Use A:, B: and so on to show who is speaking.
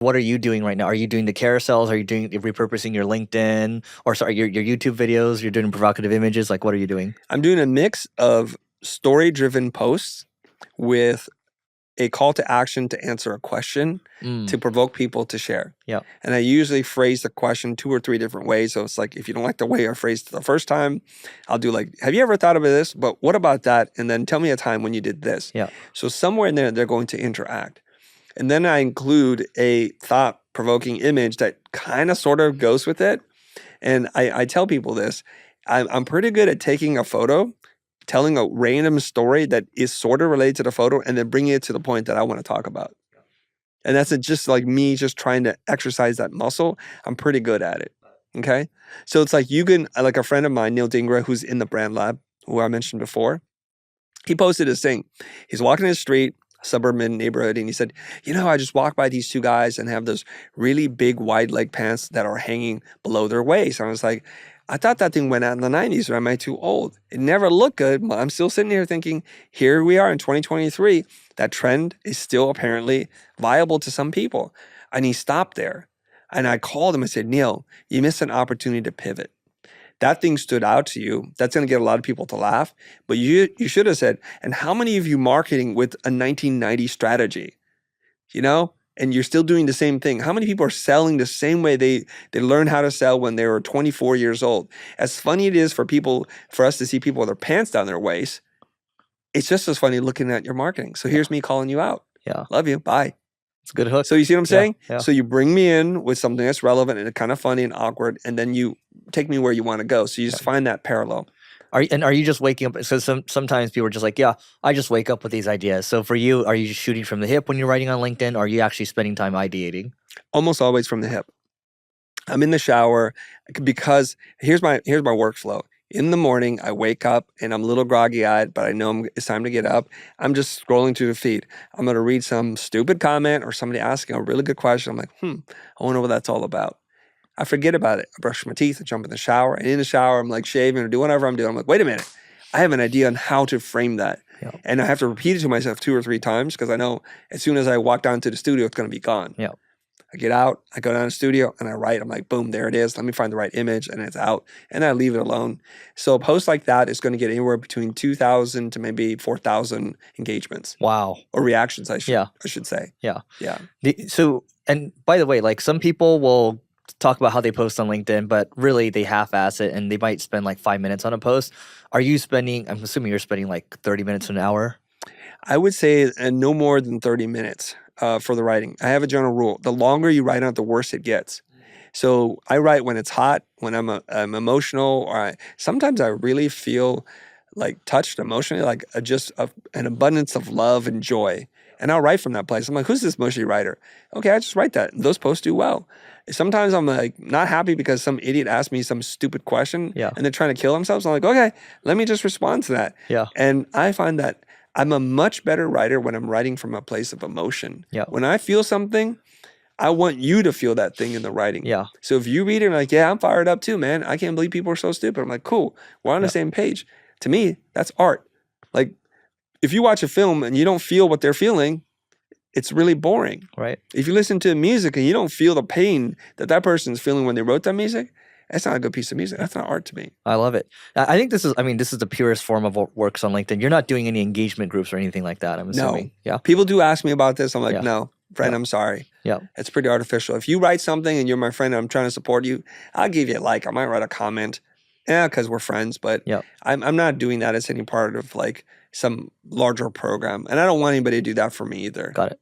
A: What are you doing right now? Are you doing the carousels? Are you doing repurposing your LinkedIn or sorry, your YouTube videos? You're doing provocative images? Like, what are you doing?
B: I'm doing a mix of story-driven posts with a call to action to answer a question to provoke people to share.
A: Yeah.
B: And I usually phrase the question 2 or 3 different ways. So it's like, if you don't like the way I phrased it the first time, I'll do like, have you ever thought about this? But what about that? And then tell me a time when you did this.
A: Yeah.
B: So somewhere in there, they're going to interact. And then I include a thought-provoking image that kind of sort of goes with it. And I tell people this, I'm pretty good at taking a photo, telling a random story that is sort of related to the photo, and then bringing it to the point that I want to talk about. And that's just like me just trying to exercise that muscle. I'm pretty good at it. Okay. So it's like you can, like a friend of mine, Neil Dingra, who's in the Brand Lab, who I mentioned before, he posted this thing. He's walking in the street, suburban neighborhood, and he said, you know, I just walked by these 2 guys and have those really big wide leg pants that are hanging below their waist. And I was like, I thought that thing went out in the 90s, or am I too old? It never looked good. I'm still sitting here thinking, here we are in 2023. That trend is still apparently viable to some people. And he stopped there. And I called him and said, Neil, you missed an opportunity to pivot. That thing stood out to you. That's going to get a lot of people to laugh. But you should have said, and how many of you marketing with a 1990 strategy? You know? And you're still doing the same thing. How many people are selling the same way they learned how to sell when they were 24 years old? As funny it is for us to see people with their pants down their waist, it's just as funny looking at your marketing. So here's me calling you out.
A: Yeah.
B: Love you. Bye.
A: It's a good hook.
B: So you see what I'm saying?
A: Yeah.
B: So you bring me in with something that's relevant and kind of funny and awkward, and then you take me where you want to go. So you just find that parallel.
A: Are you just waking up? So sometimes people are just like, yeah, I just wake up with these ideas. So for you, are you just shooting from the hip when you're writing on LinkedIn? Or are you actually spending time ideating?
B: Almost always from the hip. I'm in the shower because here's my workflow. In the morning, I wake up and I'm a little groggy-eyed, but I know it's time to get up. I'm just scrolling through the feed. I'm going to read some stupid comment or somebody asking a really good question. I'm like, I wonder what that's all about. I forget about it. I brush my teeth, I jump in the shower, and in the shower, I'm like shaving or do whatever I'm doing. I'm like, wait a minute. I have an idea on how to frame that.
A: Yeah.
B: And I have to repeat it to myself 2 or 3 times because I know as soon as I walk down to the studio, it's going to be gone.
A: Yeah.
B: I get out, I go down to the studio, and I write. I'm like, boom, there it is. Let me find the right image, and it's out. And I leave it alone. So a post like that is going to get anywhere between 2,000 to maybe 4,000 engagements.
A: Wow.
B: Or reactions, I should say.
A: Yeah.
B: Yeah.
A: So, and by the way, like some people will talk about how they post on LinkedIn, but really they half-ass it and they might spend like 5 minutes on a post. Are you spending, I'm assuming you're spending like 30 minutes to an hour?
B: I would say no more than 30 minutes for the writing. I have a general rule. The longer you write out, the worse it gets. So I write when it's hot, when I'm emotional, or sometimes I really feel like touched emotionally, like an abundance of love and joy. And I'll write from that place. I'm like, who's this mushy writer? Okay, I just write that. Those posts do well. Sometimes I'm like not happy because some idiot asked me some stupid question and they're trying to kill themselves. I'm like, okay, let me just respond to that.
A: Yeah.
B: And I find that I'm a much better writer when I'm writing from a place of emotion.
A: Yeah.
B: When I feel something, I want you to feel that thing in the writing.
A: Yeah.
B: So if you read it, like, yeah, I'm fired up too, man. I can't believe people are so stupid. I'm like, cool. We're on the same page. To me, that's art. Like, if you watch a film and you don't feel what they're feeling, it's really boring.
A: Right.
B: If you listen to music and you don't feel the pain that person's feeling when they wrote that music, that's not a good piece of music. That's not art to me.
A: I love it. I think this is the purest form of what works on LinkedIn. You're not doing any engagement groups or anything like that, I'm assuming.
B: No.
A: Yeah.
B: People do ask me about this. I'm like, no, friend, I'm sorry.
A: Yeah.
B: It's pretty artificial. If you write something and you're my friend and I'm trying to support you, I'll give you a like. I might write a comment. Yeah, because we're friends. But I'm not doing that as any part of like some larger program. And I don't want anybody to do that for me either.
A: Got it.